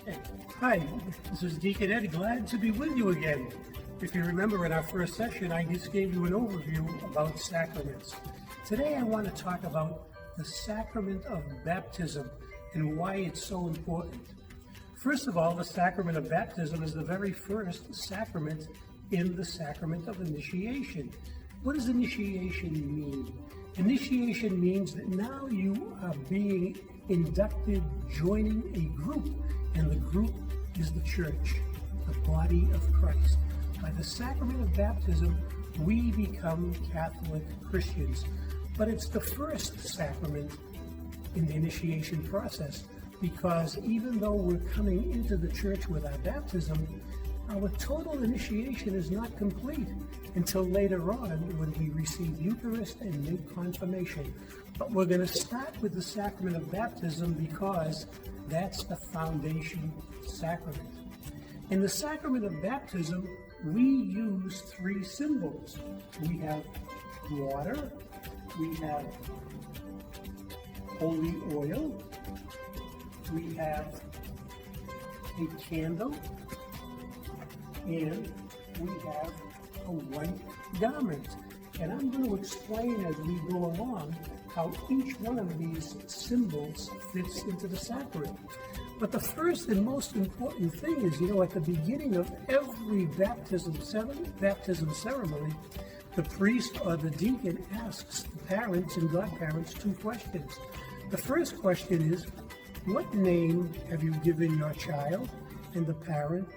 Okay. Hi, this is Deacon Ed. Glad to be with you again. If you remember in our first session, I just gave you an overview about sacraments. Today I want to talk about the sacrament of baptism and why it's so important. First of all, the sacrament of baptism is the very first sacrament in the sacrament of initiation. What does initiation mean? Initiation means that now you are being inducted, joining a group, and the group is the church, the body of Christ. By the sacrament of baptism, we become Catholic Christians. But it's the first sacrament in the initiation process, because even though we're coming into the church with our baptism, our total initiation is not complete until later on when we receive Eucharist and make confirmation. But we're going to start with the sacrament of baptism because that's the foundation sacrament. In the sacrament of baptism, we use three symbols. We have water, we have holy oil, we have a candle, and we have a white garment. And I'm going to explain as we go along how each one of these symbols fits into the sacrament. But the first and most important thing is, at the beginning of every baptism ceremony, the priest or the deacon asks the parents and godparents two questions. The first question is, what name have you given your child? And the parent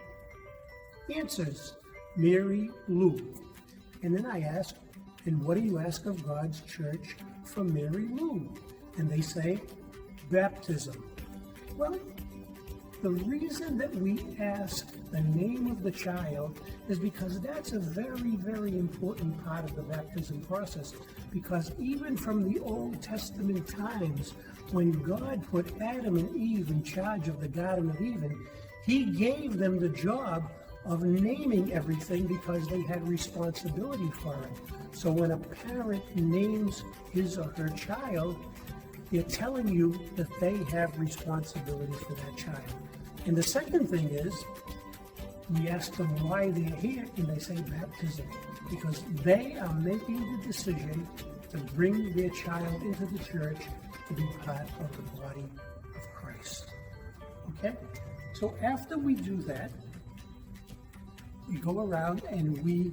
answers, Mary Lou. And then I ask, and what do you ask of God's church for Mary Lou? And they say, baptism. Well, the reason that we ask the name of the child is because that's a very, very important part of the baptism process. Because even from the Old Testament times, when God put Adam and Eve in charge of the Garden of Eden, He gave them the job of naming everything because they had responsibility for it. So when a parent names his or her child, they're telling you that they have responsibility for that child. And the second thing is, we ask them why they're here, and they say baptism, because they are making the decision to bring their child into the church to be part of the body of Christ. Okay? So after we do that, we go around and we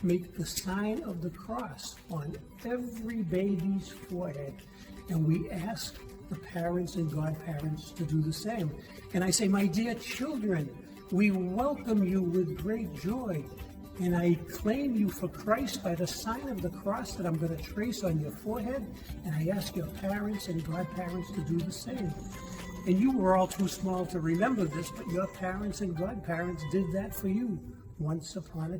make the sign of the cross on every baby's forehead, and we ask the parents and godparents to do the same. And I say, my dear children, we welcome you with great joy, and I claim you for Christ by the sign of the cross that I'm going to trace on your forehead, and I ask your parents and godparents to do the same. And you were all too small to remember this, but your parents and godparents did that for you once upon a